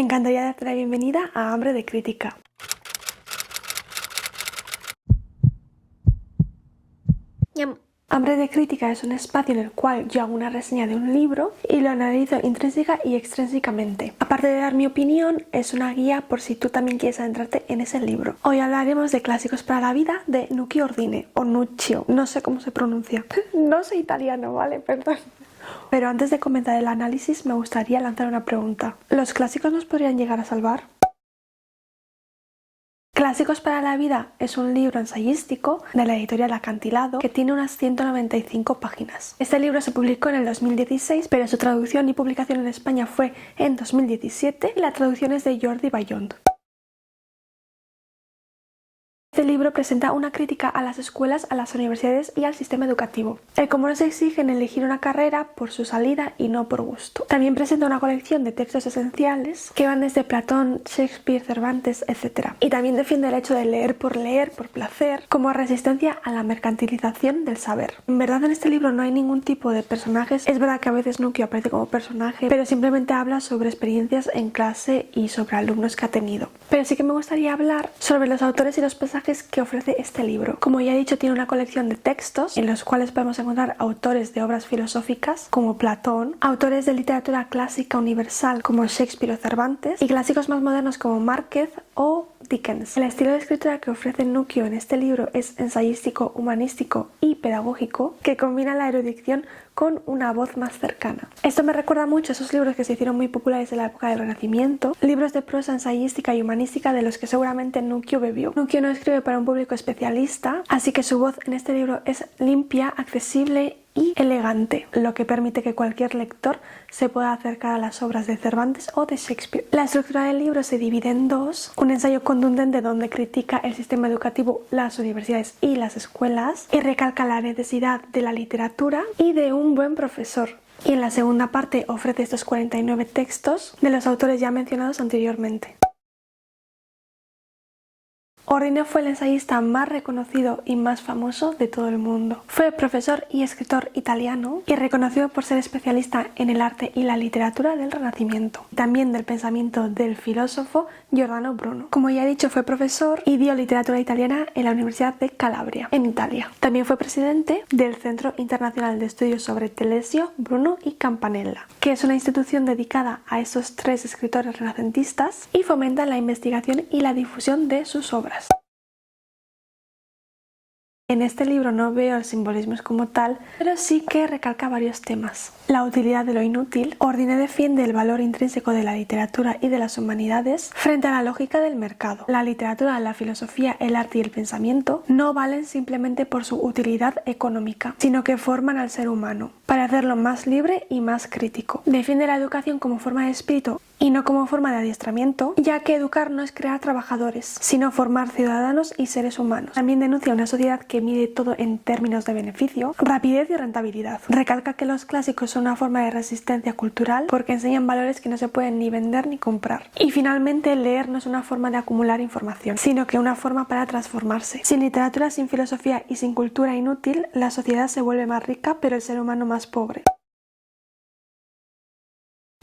Me encantaría darte la bienvenida a Hambre de Crítica. Hambre de Crítica es un espacio en el cual yo hago una reseña de un libro y lo analizo intrínseca y extrínsecamente. Aparte de dar mi opinión, es una guía por si tú también quieres adentrarte en ese libro. Hoy hablaremos de Clásicos para la vida de Nuccio Ordine, o Nuccio, no sé cómo se pronuncia. No soy italiano, ¿vale? Perdón. Pero antes de comenzar el análisis me gustaría lanzar una pregunta. ¿Los clásicos nos podrían llegar a salvar? Clásicos para la vida es un libro ensayístico de la editorial Acantilado que tiene unas 195 páginas. Este libro se publicó en el 2016, pero su traducción y publicación en España fue en 2017 y la traducción es de Jordi Bayont. Este libro presenta una crítica a las escuelas, a las universidades y al sistema educativo. El cómo nos exigen elegir una carrera por su salida y no por gusto. También presenta una colección de textos esenciales que van desde Platón, Shakespeare, Cervantes, etc. Y también defiende el hecho de leer por placer, como resistencia a la mercantilización del saber. En verdad en este libro no hay ningún tipo de personajes. Es verdad que a veces Nuccio aparece como personaje, pero simplemente habla sobre experiencias en clase y sobre alumnos que ha tenido. Pero sí que me gustaría hablar sobre los autores y los pasajes que ofrece este libro. Como ya he dicho, tiene una colección de textos en los cuales podemos encontrar autores de obras filosóficas como Platón, autores de literatura clásica universal como Shakespeare o Cervantes y clásicos más modernos como Márquez o Dickens. El estilo de escritura que ofrece Nuccio en este libro es ensayístico, humanístico y pedagógico que combina la erudición con una voz más cercana. Esto me recuerda mucho a esos libros que se hicieron muy populares en la época del Renacimiento, libros de prosa ensayística y humanística de los que seguramente Nuccio bebió. Nuccio no escribe para un público especialista, así que su voz en este libro es limpia, accesible y elegante, lo que permite que cualquier lector se pueda acercar a las obras de Cervantes o de Shakespeare. La estructura del libro se divide en dos: un ensayo contundente donde critica el sistema educativo, las universidades y las escuelas y recalca la necesidad de la literatura y de un buen profesor. Y en la segunda parte ofrece estos 49 textos de los autores ya mencionados anteriormente. Ordine fue el ensayista más reconocido y más famoso de todo el mundo. Fue profesor y escritor italiano y reconocido por ser especialista en el arte y la literatura del Renacimiento, también del pensamiento del filósofo Giordano Bruno. Como ya he dicho, fue profesor y dio literatura italiana en la Universidad de Calabria, en Italia. También fue presidente del Centro Internacional de Estudios sobre Telesio, Bruno y Campanella, que es una institución dedicada a estos tres escritores renacentistas y fomenta la investigación y la difusión de sus obras. En este libro no veo el simbolismo como tal, pero sí que recalca varios temas. La utilidad de lo inútil. Ordine defiende el valor intrínseco de la literatura y de las humanidades frente a la lógica del mercado. La literatura, la filosofía, el arte y el pensamiento no valen simplemente por su utilidad económica, sino que forman al ser humano para hacerlo más libre y más crítico. Defiende la educación como forma de espíritu y no como forma de adiestramiento, ya que educar no es crear trabajadores, sino formar ciudadanos y seres humanos. También denuncia una sociedad que mide todo en términos de beneficio, rapidez y rentabilidad. Recalca que los clásicos son una forma de resistencia cultural porque enseñan valores que no se pueden ni vender ni comprar. Y finalmente, leer no es una forma de acumular información, sino que una forma para transformarse. Sin literatura, sin filosofía y sin cultura inútil, la sociedad se vuelve más rica, pero el ser humano más pobre.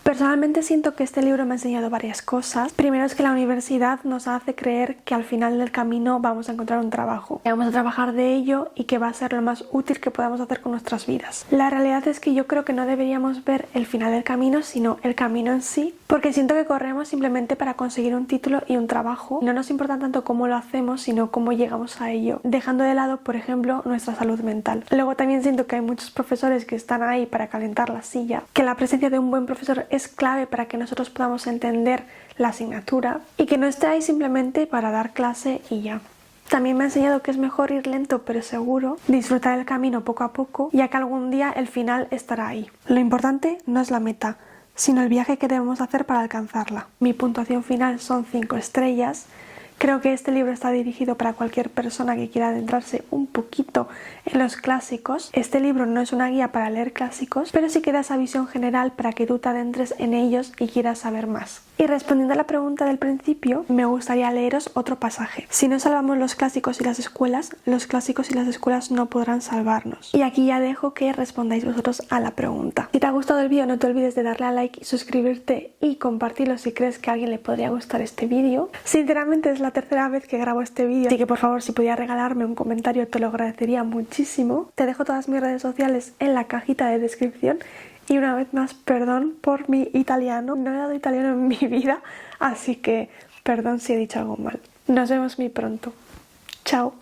Personalmente siento que este libro me ha enseñado varias cosas. Primero es que la universidad nos hace creer que al final del camino vamos a encontrar un trabajo, que vamos a trabajar de ello y que va a ser lo más útil que podamos hacer con nuestras vidas. La realidad es que yo creo que no deberíamos ver el final del camino, sino el camino en sí, porque siento que corremos simplemente para conseguir un título y un trabajo. No nos importa tanto cómo lo hacemos, sino cómo llegamos a ello, dejando de lado, por ejemplo, nuestra salud mental. Luego también siento que hay muchos profesores que están ahí para calentar la silla, que la presencia de un buen profesor es clave para que nosotros podamos entender la asignatura y que no esté ahí simplemente para dar clase y ya. También me ha enseñado que es mejor ir lento pero seguro, disfrutar el camino poco a poco, ya que algún día el final estará ahí. Lo importante no es la meta, sino el viaje que debemos hacer para alcanzarla. Mi puntuación final son 5 estrellas, Creo que este libro está dirigido para cualquier persona que quiera adentrarse un poquito en los clásicos. Este libro no es una guía para leer clásicos, pero sí que da esa visión general para que tú te adentres en ellos y quieras saber más. Y respondiendo a la pregunta del principio, me gustaría leeros otro pasaje. Si no salvamos los clásicos y las escuelas no podrán salvarnos. Y aquí ya dejo que respondáis vosotros a la pregunta. Si te ha gustado el vídeo, no te olvides de darle a like, suscribirte y compartirlo si crees que a alguien le podría gustar este vídeo. Sinceramente es la tercera vez que grabo este vídeo, así que por favor, si pudieras regalarme un comentario te lo agradecería muchísimo. Te dejo todas mis redes sociales en la cajita de descripción. Y una vez más, perdón por mi italiano. No he dado italiano en mi vida, así que perdón si he dicho algo mal. Nos vemos muy pronto. Chao.